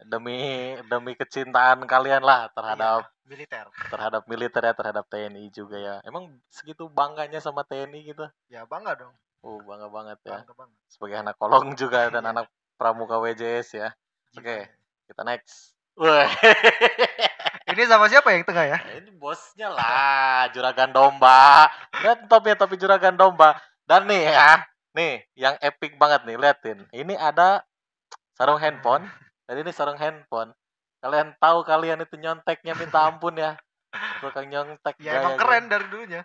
B: demi kecintaan kalian lah terhadap
C: militer.
B: terhadap militer ya, terhadap TNI juga ya. Emang segitu bangganya sama TNI gitu?
C: Ya bangga dong.
B: Bangga banget ya.
C: Bangga banget.
B: Sebagai anak kolong juga dan
C: Iya.
B: anak pramuka WJS ya. Oke,
C: Gimana?
B: kita next. Wah.
C: Ini sama siapa yang tengah ya?
B: Ini bosnya lah, juragan domba. Lihat topi juragan domba. Dan nih ya, nih yang epic banget nih, liatin. Ini ada sarung handphone. Dan ini sarung handphone. Kalian tahu kalian itu nyonteknya minta ampun ya. Tukang nyontek.
C: Ya emang keren dari dulunya.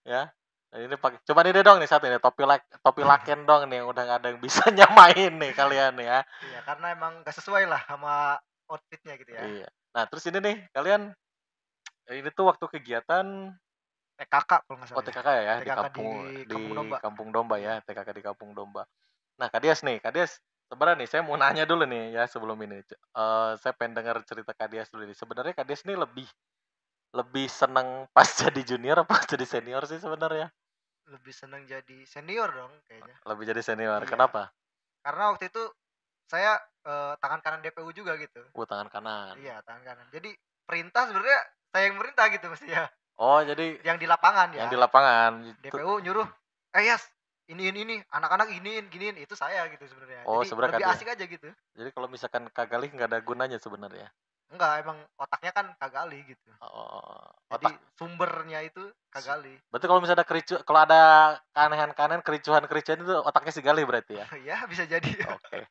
B: Ya. Dan ini pakai, coba nih deh dong nih satu ini topi laken dong nih, udah nggak ada yang bisa nyamain nih kalian ya.
C: Iya, karena emang gak sesuai lah sama outfitnya gitu ya.
B: Iya. Nah terus ini nih kalian, ini tuh waktu kegiatan
C: TKK kalau nggak salah.
B: TKK ya, di
C: TKK
B: Kampung
C: Domba.
B: Kampung Domba ya, TKK di Kampung Domba. Nah Kak Dias sebenarnya nih saya mau nanya dulu nih ya sebelum ini. Saya pengen dengar cerita Kak Dias dulu nih. Sebenarnya Kak Dias nih lebih seneng pas jadi junior apa jadi senior sih sebenarnya?
C: Lebih seneng jadi senior dong kayaknya.
B: Lebih jadi senior.
C: Iya.
B: Kenapa?
C: Karena waktu itu saya tangan kanan DPU juga gitu.
B: Tangan kanan.
C: Iya, tangan kanan. Jadi perintah sebenarnya saya yang merintah gitu mestinya.
B: Oh, jadi
C: Yang di lapangan ya.
B: yang di lapangan.
C: DPU nyuruh, Yas, ini, anak-anak giniin, itu saya gitu sebenarnya.
B: Oh,
C: Jadi
B: sebenarnya
C: lebih
B: kan
C: asik aja gitu.
B: Jadi kalau misalkan Kak Galih nggak ada gunanya sebenarnya.
C: Enggak, emang otaknya kan Kak Gali gitu.
B: Oh,
C: Jadi
B: otak.
C: sumbernya itu Kak Gali.
B: Berarti kalau misalnya ada kalau ada keanehan-keanehan, kericuhan itu otaknya si Galih berarti ya.
C: Ya, bisa jadi.
B: Oke.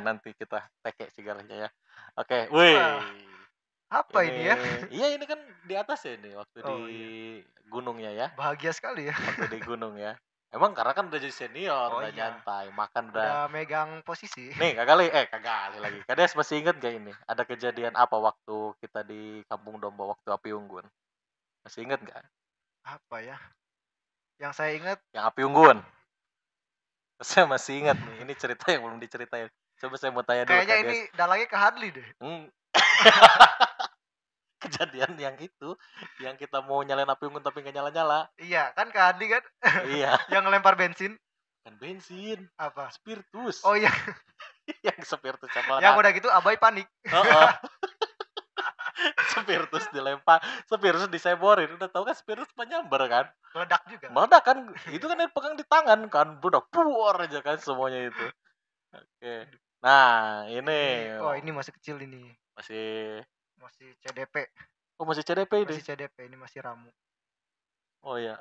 B: Nanti kita teke si Galihnya ya. Oke, wih.
C: Wah, apa ini ya?
B: Iya, ini kan di atas ya ini waktu di
C: Oh, iya.
B: gunungnya ya.
C: Bahagia sekali ya.
B: Waktu di gunung ya. Emang karena kan udah jadi senior,
C: Oh,
B: udah
C: iya.
B: nyantai, makan
C: Udah megang posisi.
B: Nih, Kak Galih lagi. Kak Des masih inget gak ini? Ada kejadian apa waktu kita di Kampung Domba waktu api unggun? Masih inget gak?
C: Apa ya? Yang saya ingat,
B: Yang api unggun. Saya masih ingat nih. Ini cerita yang belum diceritain. Coba saya mau tanya dulu,
C: kayaknya
B: Kak
C: ini
B: Des.
C: dalangnya ke Hadli deh.
B: Kejadian yang itu, yang kita mau nyalain api unggun tapi nggak nyala-nyala.
C: Iya, kan ke Hadli kan?
B: Iya.
C: Yang ngelempar bensin.
B: Kan bensin.
C: Apa?
B: Spiritus.
C: Oh iya.
B: Yang spiritus sama
C: Yang udah gitu Abai panik.
B: Spiritus dilempar, spiritus diseborin. Udah tahu kan spiritus menyambar kan?
C: Meledak juga.
B: Meledak kan? Itu kan yang pegang di tangan kan, udah puar aja kan semuanya itu. Oke. Nah, ini.
C: Oh, ini masih kecil ini.
B: Masih
C: CDP.
B: Oh, masih CDP ini.
C: Masih CDP, ini masih Ramu.
B: Oh iya.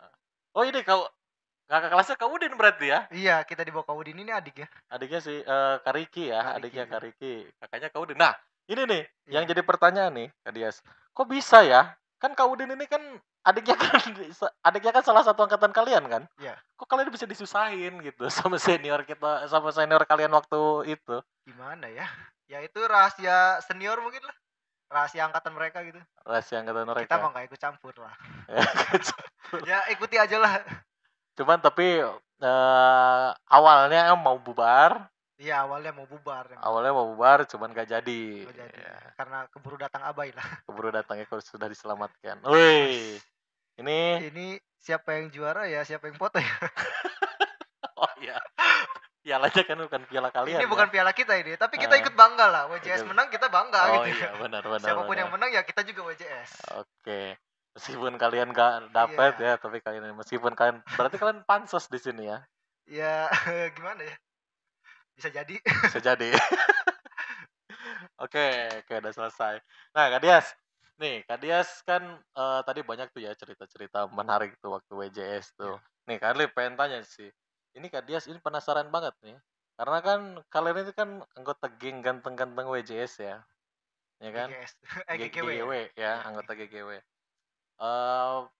B: Oh, ini kakak kelasnya Kak Udin berarti ya?
C: Iya, kita dibawa Kak Udin, ini adik ya.
B: Adiknya si Kak Riki ya,
C: Kak
B: adiknya
C: Riki,
B: Kak Riki. Kakaknya Kak Udin. Nah, ini nih yang
C: Iya.
B: jadi pertanyaan nih, Kak Dias. Kok bisa ya? Kan Kak Udin ini kan adiknya kan salah satu angkatan kalian kan?
C: Iya.
B: Kok kalian bisa disusahin gitu sama senior kita, sama senior kalian waktu itu?
C: Gimana ya? Ya itu rahasia senior mungkin lah. Rahasia angkatan mereka gitu.
B: Rahasia angkatan mereka.
C: Kita mah gak ikut campur lah. Ya ikuti aja lah.
B: Cuman tapi awalnya mau bubar.
C: Iya, awalnya mau bubar.
B: Awalnya mau bubar, cuman gak jadi.
C: Gak jadi.
B: Ya.
C: Karena keburu datang Abai lah.
B: Keburu datangnya kalau sudah diselamatkan. Wih,
C: ini siapa yang juara ya, siapa yang foto ya.
B: Oh iya. Pialanya kan bukan piala kalian.
C: Ini
B: ya?
C: Bukan piala kita ini, tapi kita ikut bangga lah. WJS
B: Ikut.
C: menang kita bangga
B: Oh
C: gitu.
B: iya, benar.
C: Siapapun yang menang ya kita juga WJS.
B: Oke. Meskipun kalian gak dapet ya, tapi kalian meskipun kalian berarti kalian pansos di sini ya.
C: Ya, gimana ya? Bisa jadi.
B: Bisa jadi. Oke, udah selesai. Nah, Kak Dias. Nih, Kak Dias kan tadi banyak tuh ya cerita-cerita menarik tuh waktu WJS tuh. Nih, Kak Lip pengen tanya sih. Ini Kak Dias ini penasaran banget nih. Karena kan kalian itu kan anggota geng ganteng-ganteng WJS ya. Ya kan? GGW ya, anggota GGW.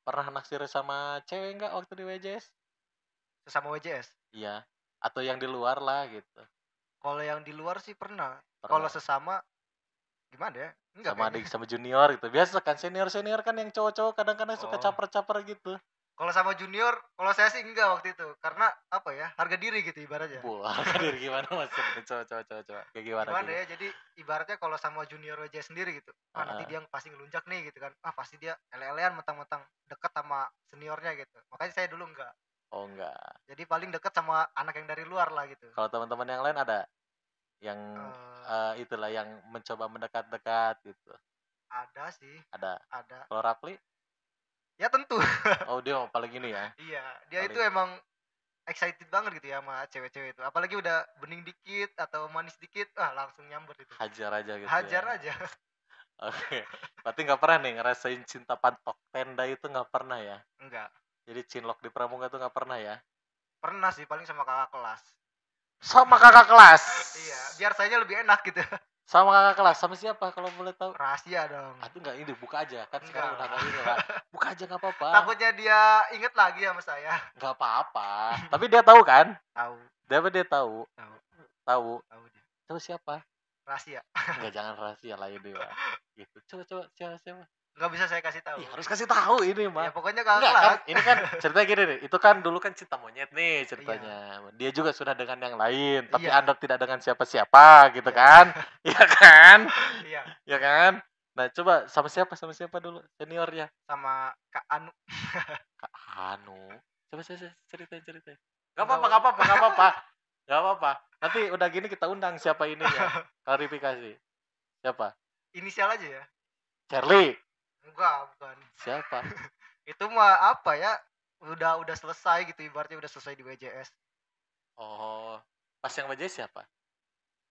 B: Pernah naksir sama cewek nggak waktu di WJS?
C: Sesama WJS?
B: Iya. Atau yang di luar lah gitu.
C: Kalau yang di luar sih pernah. Kalau sesama gimana ya? Enggak
B: sama adik sama junior gitu. Biasa kan senior kan yang cowok-cowok kadang-kadang suka caper-caper gitu.
C: Kalau sama junior, kalau saya sih enggak waktu itu. Karena apa ya? Harga diri gitu ibaratnya.
B: Harga diri gimana maksudnya? Coba. Kayak gimana
C: ya? Jadi ibaratnya kalau sama junior aja sendiri gitu. Nanti dia pasti ngelunjak nih gitu kan. Pasti dia ele-elean mentang-mentang deket sama seniornya gitu. Makanya saya dulu enggak.
B: Oh enggak.
C: Jadi paling deket sama anak yang dari luar lah gitu.
B: Kalau teman-teman yang lain ada yang itulah yang mencoba mendekat-dekat gitu.
C: Ada sih.
B: Ada.
C: Ada.
B: Kalau Rapli?
C: Ya tentu.
B: Oh dia paling ini ya.
C: Iya, dia itu emang excited banget gitu ya sama cewek-cewek itu. Apalagi udah bening dikit atau manis dikit, langsung nyamber itu.
B: Hajar aja gitu.
C: Hajar aja.
B: Oke. Berarti nggak pernah nih ngerasain cinta pantok tenda itu nggak pernah ya?
C: Enggak.
B: Jadi cinlok di pramuka itu nggak pernah ya?
C: Pernah sih, paling sama kakak kelas.
B: Sama kakak kelas?
C: Iya, biar saya lebih enak gitu.
B: Sama kakak kelas, sama siapa kalau boleh tahu?
C: Rahasia dong.
B: Itu enggak, ini buka aja kan sekarang udah enggak ini lah. Buka aja enggak apa-apa.
C: Takutnya dia inget lagi sama saya.
B: Enggak apa-apa. Tapi dia tahu kan?
C: Tahu.
B: Dia tahu. Tahu dia. Tahu siapa?
C: Rahasia.
B: Enggak, jangan rahasia lah ini lah. Gitu. Coba siapa?
C: Nggak bisa saya kasih tahu.
B: Ya, harus kasih tahu ini mah.
C: Ya pokoknya kakak
B: kelas. Kan, ini kan ceritanya gini nih. Itu kan dulu kan cinta monyet nih ceritanya. Iya. Dia juga sudah dengan yang lain, tapi Anda tidak dengan siapa-siapa gitu kan? Iya kan?
C: Iya.
B: Iya kan? Nah, coba sama siapa dulu seniornya?
C: Sama Kak Anu.
B: Kak Anu. Coba saya ceritain. Gak apa-apa. Nanti Nanti udah gini kita undang siapa ininya. Klarifikasi. Siapa?
C: Inisial aja ya.
B: Charlie.
C: Enggak, bukan.
B: Siapa?
C: Itu mah apa ya? Udah selesai gitu, ibaratnya udah selesai di WJS.
B: Oh, pas yang WJ siapa?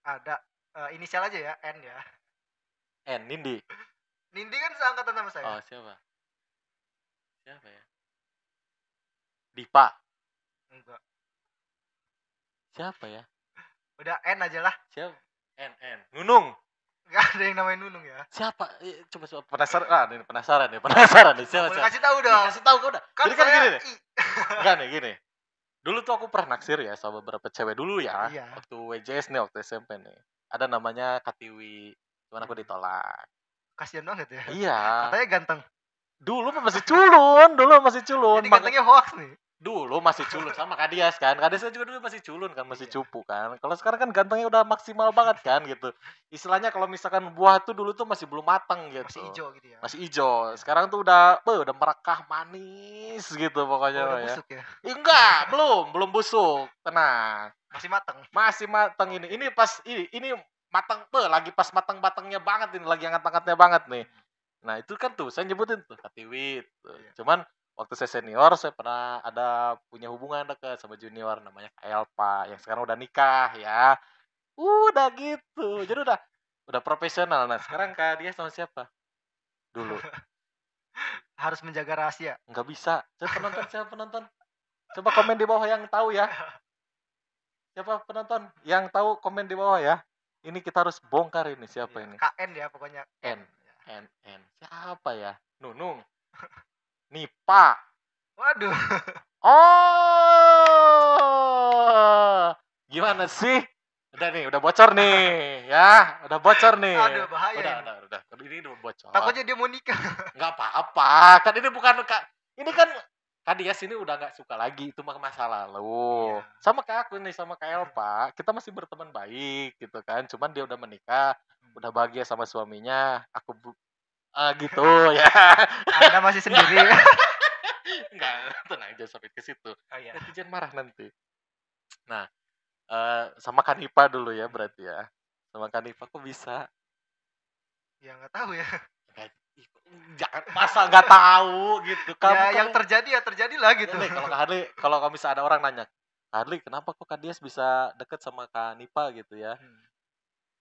C: Ada inisial aja ya, N ya.
B: Nindi.
C: Nindi kan seangkatan sama saya.
B: Oh, siapa? Siapa ya? Dipa.
C: Enggak.
B: Siapa ya?
C: Udah N aja lah.
B: Siapa? Nunung.
C: Enggak ada yang namanya Nunung ya.
B: Siapa? Coba penasaran. Ini penasaran nih. Siapa?
C: Boleh kasih tahu dong.
B: Kasih tahu udah.
C: Kan
B: Jadi kan
C: saya
B: gini nih. Enggak nih, gini. Dulu tuh aku pernah naksir ya sama beberapa cewek dulu ya.
C: Iya.
B: Waktu WJS nih, waktu SMP nih. Ada namanya Katiwi. Cuman aku ditolak.
C: Kasian banget ya.
B: Iya.
C: Katanya ganteng.
B: Dulu masih culun.
C: Jadi gantengnya hoax nih.
B: Dulu masih culun sama Kadias kan. Kadias juga dulu masih culun kan, masih
C: Iya.
B: cupu kan. Kalau sekarang kan gantengnya udah maksimal banget kan gitu. Istilahnya kalau misalkan buah tuh dulu tuh masih belum matang gitu.
C: Masih hijau gitu ya.
B: Masih hijau. Sekarang tuh udah merekah manis gitu pokoknya
C: Oh, udah
B: ya.
C: busuk ya.
B: Enggak, belum busuk. Tenang.
C: Masih matang.
B: Masih matang ini. Ini pas ini matang lagi pas matang-matangnya banget ini, lagi hangat-hangatnya banget nih. Nah, itu kan tuh saya nyebutin tuh Katiwit tuh.
C: Iya.
B: Cuman waktu saya senior saya pernah ada punya hubungan dekat sama junior namanya Kak Elpa yang sekarang udah nikah ya. Udah gitu. Jadi udah profesional. Nah, sekarang Kak dia sama siapa? Dulu.
C: Harus menjaga rahasia.
B: Nggak bisa. Siapa penonton? Coba komen di bawah yang tahu ya. Siapa penonton yang tahu komen di bawah ya. Ini kita harus bongkar ini siapa
C: Iya.
B: ini?
C: KN ya pokoknya.
B: N. Siapa ya? Nunung. Nipa.
C: Waduh.
B: Oh, gimana sih? Udah nih, udah bocor nih, ya, udah bocor nih.
C: Aduh, bahaya
B: Udah. Ini udah bocor.
C: Takutnya dia mau nikah.
B: Nggak apa-apa, kan ini bukan ini kan Kadias ini udah nggak suka lagi, itu mah masa lalu.
C: Iya.
B: Sama kayak aku nih, sama Kak Elpa, kita masih berteman baik gitu kan. Cuman dia udah menikah, udah bahagia sama suaminya. Aku gitu ya.
C: Anda masih sendiri.
B: Enggak, tenang aja sampai ke situ.
C: Oh iya.
B: Netizen marah nanti. Nah, sama Kanipa dulu ya berarti ya. Sama Kanipa kok bisa?
C: Ya nggak tahu ya.
B: Jangan masa nggak tahu gitu. Kamu
C: Ya
B: kan
C: yang terjadi ya terjadilah gitu.
B: nih, kalau Kak Harley, kalau misalnya ada orang nanya, Kak Harley kenapa kok Kak Dias bisa deket sama Kak Nipa gitu ya?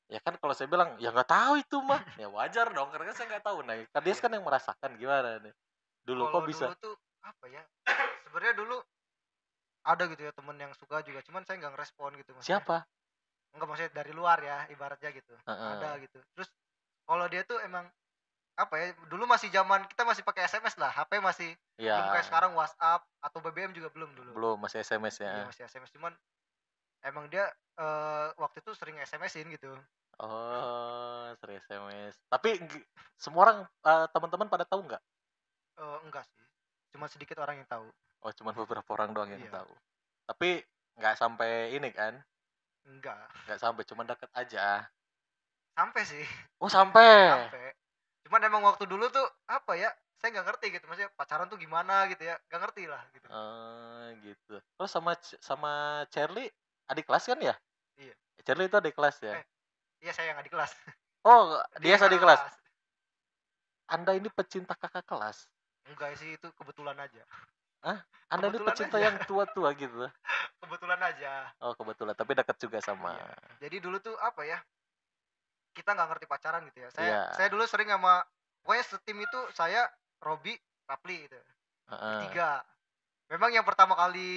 B: Ya kan kalau saya bilang ya nggak tahu itu mah, ya wajar dong karena kan saya nggak tahu. Nah, Kak Dias kan yang merasakan gimana nih? Dulu
C: Kalau
B: kok bisa?
C: dulu tuh apa ya? Sebenarnya dulu ada gitu ya temen yang suka juga, cuman saya nggak ngerespon gitu maksudnya.
B: Siapa?
C: Enggak, maksudnya dari luar ya ibaratnya gitu.
B: Heeh.
C: Ada gitu. Terus kalau dia tuh emang apa ya? Dulu masih zaman kita masih pakai SMS lah, HP masih belum kayak
B: Ya,
C: sekarang WhatsApp atau BBM juga belum dulu.
B: belum masih SMS
C: Iya,
B: ya.
C: masih SMS, cuman emang dia waktu itu sering SMS-in gitu.
B: Oh, sering SMS. Tapi semua orang teman-teman pada tahu nggak?
C: Enggak sih. Cuma sedikit orang yang tahu.
B: Oh, cuma beberapa orang doang yang
C: Iya.
B: tahu. Tapi nggak sampai ini kan?
C: Enggak.
B: Nggak sampai, cuma deket aja.
C: Sampai sih.
B: Oh, sampai.
C: Sampai. Cuman emang waktu dulu tuh apa ya? Saya nggak ngerti gitu, maksudnya pacaran tuh gimana gitu ya? Nggak ngerti lah gitu.
B: Gitu. Terus sama Charlie adik kelas kan ya?
C: Iya.
B: Charlie itu adik kelas ya?
C: Iya, saya yang adik kelas.
B: Oh, dia adik kelas.
C: kelas.
B: Anda ini pecinta kakak kelas?
C: Enggak sih, itu kebetulan aja.
B: Anda ini
C: Kebetulan
B: pecinta
C: aja.
B: yang tua-tua gitu?
C: Kebetulan aja.
B: Oh, kebetulan. Tapi dekat juga sama.
C: Iya. Jadi dulu tuh apa ya? Kita nggak ngerti pacaran gitu ya.
B: Iya.
C: Saya dulu sering sama, pokoknya setim itu saya, Robi, Rapli gitu.
B: Heeh.
C: Bertiga. Memang yang pertama kali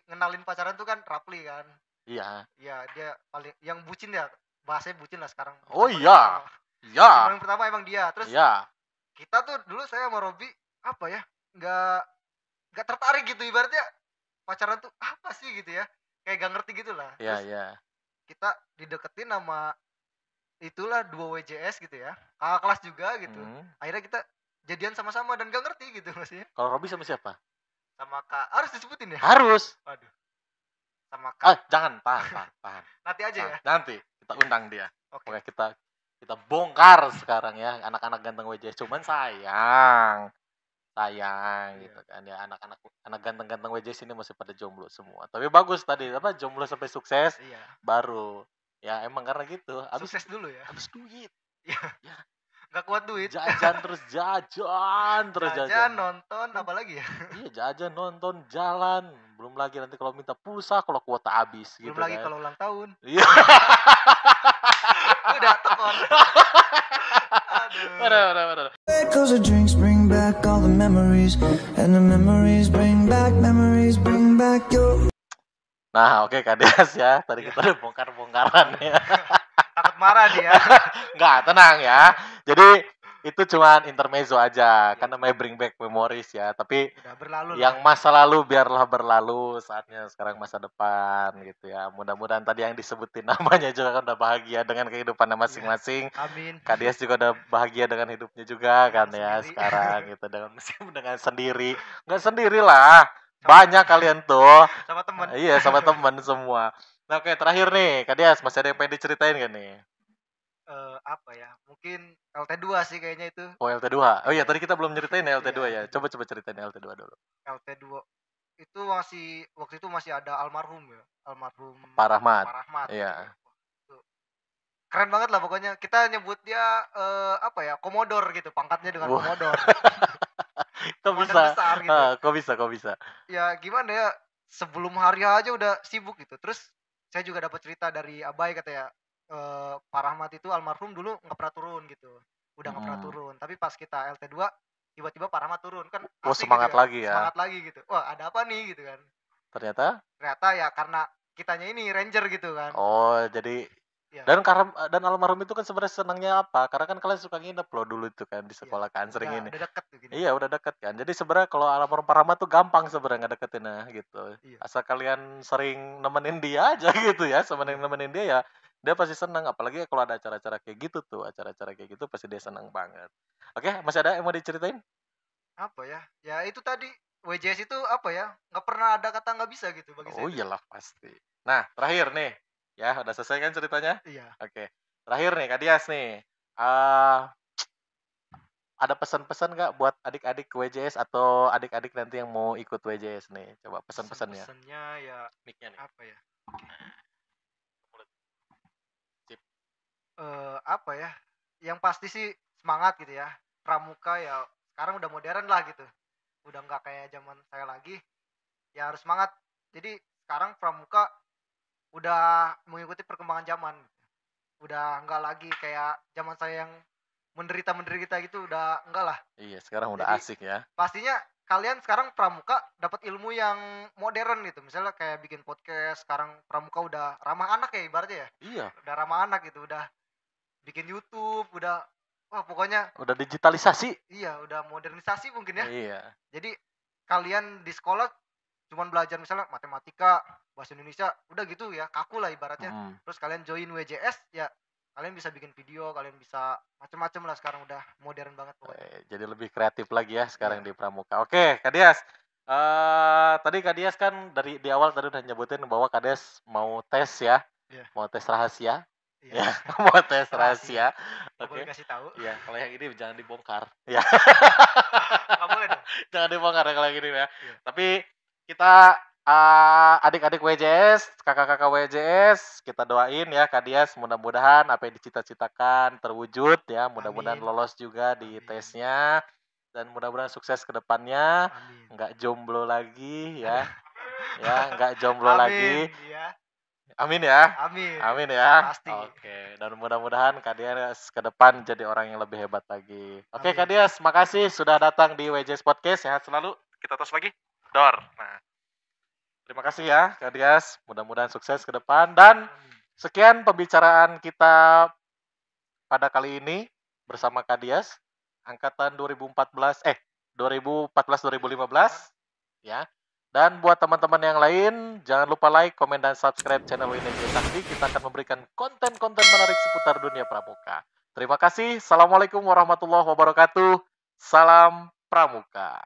C: ngenalin pacaran tuh kan Rapli kan.
B: Iya.
C: Iya, dia paling yang bucin ya. Bahasanya bucin lah sekarang.
B: Oh,
C: Bucin
B: iya.
C: paling pertama.
B: Iya.
C: Bucin paling pertama emang dia. Terus
B: Iya.
C: kita tuh dulu saya sama Robi apa ya? Nggak tertarik gitu, ibaratnya pacaran tuh apa sih gitu ya? Kayak gak ngerti gitu lah.
B: Iya,
C: Terus
B: iya.
C: kita dideketin sama itulah 2 WJS gitu ya. Kakak kelas juga gitu. Akhirnya kita jadian sama-sama dan gak ngerti gitu maksudnya.
B: Kalau Robi sama siapa?
C: Sama Kak, harus disebutin ya?
B: Harus.
C: Waduh. Sama Kak.
B: Jangan, tahan.
C: Nanti aja ya.
B: Nanti kita undang dia.
C: Oke.
B: Oke, kita bongkar sekarang ya anak-anak ganteng WJ. Cuman sayang sayang
C: Iya.
B: gitu kan ya, anak ganteng-ganteng WJ sini masih pada jomblo semua. Tapi bagus tadi apa jomblo sampai sukses
C: Iya.
B: baru. Ya emang karena gitu,
C: Sukses dulu ya.
B: habis duit.
C: Iya.
B: Ya,
C: Nggak kuat duit.
B: jajan terus jajan, terus
C: Jajan,
B: jajan.
C: nonton, apalagi ya?
B: Iya, jajan, nonton, jalan. Belum lagi nanti kalau minta pulsa kalau kuota habis
C: Belum
B: gitu
C: lagi
B: kan.
C: kalau ulang tahun.
B: Iya.
C: Udah tekor. Aduh.
B: Benar.
A: Cause the drinks bring back all the memories, and the memories bring back your.
B: Nah, oke Kak Dias ya. Tadi kita udah bongkar-bongkaran ya.
C: Takut marah dia.
B: Enggak, tenang ya. Jadi itu cuman intermezzo aja, kan namanya bring back memories ya. Tapi
C: Udah berlalu
B: yang
C: lah.
B: masa lalu biarlah berlalu, saatnya sekarang masa depan gitu ya. Mudah-mudahan tadi yang disebutin namanya juga kan udah bahagia dengan kehidupannya masing-masing.
C: Amin.
B: Kak Dias juga udah bahagia dengan hidupnya juga kan
C: Dengan
B: ya
C: sendiri.
B: sekarang gitu dengan sendiri. Nggak sendirilah. Banyak kalian tuh.
C: Sama temen.
B: Iya, sama teman semua. Nah, oke, terakhir nih, Kak Dias, masih ada yang pengen diceritain gak nih?
C: Apa ya? Mungkin LT2 sih kayaknya itu.
B: Oh, LT2. Oh iya, tadi kita belum nyeritain ya LT2
C: Iya,
B: ya.
C: LT2.
B: Coba ceritain LT2 dulu.
C: LT2 itu waktu itu masih ada almarhum ya. Almarhum
B: Pak Rahmat.
C: Pak Rahmat.
B: Iya.
C: Gitu. Keren banget lah pokoknya. Kita nyebut dia apa ya? Komodor gitu, pangkatnya dengan
B: Wah.
C: komodor.
B: Kok
C: Komandan
B: bisa?
C: besar gitu.
B: Kok bisa?
C: Ya gimana ya? Sebelum hari aja udah sibuk gitu. Terus saya juga dapat cerita dari Abai katanya Pak Rahmat itu almarhum dulu nggak pernah turun gitu. Udah nggak pernah turun. Tapi pas kita LT2 tiba-tiba Pak Rahmat turun kan
B: Oh,
C: asik
B: semangat
C: gitu ya.
B: lagi ya.
C: Semangat lagi gitu. Wah, ada apa nih gitu kan.
B: Ternyata?
C: Ternyata ya karena kitanya ini ranger gitu kan.
B: Oh, jadi
C: Ya.
B: dan almarhum itu kan sebenarnya senangnya apa? Karena kan kalian suka nginep loh dulu itu kan di sekolah kan sering ini.
C: Udah deket tuh gini.
B: Iya, udah deket kan. Jadi sebenarnya kalau almarhum Pak Rahmat tuh gampang sebenarnya ngedeketinnya gitu.
C: Iya.
B: Asal kalian sering nemenin dia aja gitu ya, nemenin dia ya, dia pasti senang. Apalagi kalau ada acara-acara kayak gitu tuh, acara-acara kayak gitu pasti dia senang banget. Oke, masih ada yang mau diceritain?
C: Apa ya? Ya itu tadi WJS itu apa ya? Nggak pernah ada kata nggak bisa gitu bagi saya.
B: Oh iyalah pasti. Nah, terakhir nih. Ya, udah selesai kan ceritanya?
C: Iya.
B: Oke. Terakhir nih, Kak Dias nih. Ada pesan-pesan nggak buat adik-adik WJS atau adik-adik nanti yang mau ikut WJS nih? Coba pesan-pesannya.
C: Pesannya ya
B: Mic-nya nih.
C: apa ya?
B: Sip.
C: Apa ya? Yang pasti sih semangat gitu ya. Pramuka ya sekarang udah modern lah gitu. Udah nggak kayak zaman saya lagi. Ya harus semangat. Jadi sekarang pramuka udah mengikuti perkembangan zaman. Udah nggak lagi kayak zaman saya yang menderita gitu, udah enggak lah.
B: Iya, sekarang udah
C: Jadi,
B: asik ya.
C: Pastinya kalian sekarang pramuka dapat ilmu yang modern gitu. Misalnya kayak bikin podcast, sekarang pramuka udah ramah anak ya ibaratnya ya.
B: Iya,
C: Udah ramah anak gitu, udah bikin YouTube, udah wah pokoknya
B: udah digitalisasi.
C: iya, udah modernisasi mungkin ya.
B: Iya.
C: Jadi kalian di sekolah cuman belajar misalnya matematika, bahasa Indonesia, udah gitu ya, kaku lah ibaratnya. Terus kalian join WJS ya kalian bisa bikin video, kalian bisa macam-macam lah sekarang udah modern banget pokoknya.
B: Jadi lebih kreatif lagi ya sekarang di Pramuka. Oke, Kak Dias. Tadi Kak Dias kan di awal tadi udah nyebutin bahwa Kak Dias mau tes ya.
C: Iya.
B: Mau tes rahasia.
C: Iya.
B: Ya, mau tes rahasia.
C: Nggak boleh
B: Oke.
C: kasih tahu.
B: Iya, kalau yang ini jangan dibongkar. Ya.
C: Nggak boleh dong.
B: Jangan dibongkar ya kalau yang ini ya.
C: Iya.
B: Tapi kita adik-adik WJS, kakak-kakak WJS, kita doain ya Kak Dias, mudah-mudahan apa yang dicita-citakan terwujud ya, mudah-mudahan
C: Amin.
B: lolos juga di
C: Amin.
B: tesnya dan mudah-mudahan sukses ke depannya,
C: Amin.
B: nggak jomblo lagi ya. Ya, nggak jomblo lagi.
C: Iya.
B: Amin ya.
C: Amin.
B: Amin ya.
C: Pasti.
B: Oke, dan mudah-mudahan Kak Dias ke depan jadi orang yang lebih hebat lagi. Oke,
C: Amin.
B: Kak Dias, makasih sudah datang di WJS Podcast. Sehat selalu. Kita tos lagi. Dor. Nah, terima kasih ya, Kak Dias. Mudah-mudahan sukses ke depan. Dan sekian pembicaraan kita pada kali ini bersama Kak Dias, angkatan 2014-2015 ya. Dan buat teman-teman yang lain, jangan lupa like, komen, dan subscribe channel WNJ Sakti. Kita akan memberikan konten-konten menarik seputar dunia pramuka. Terima kasih. Assalamualaikum warahmatullahi wabarakatuh. Salam Pramuka.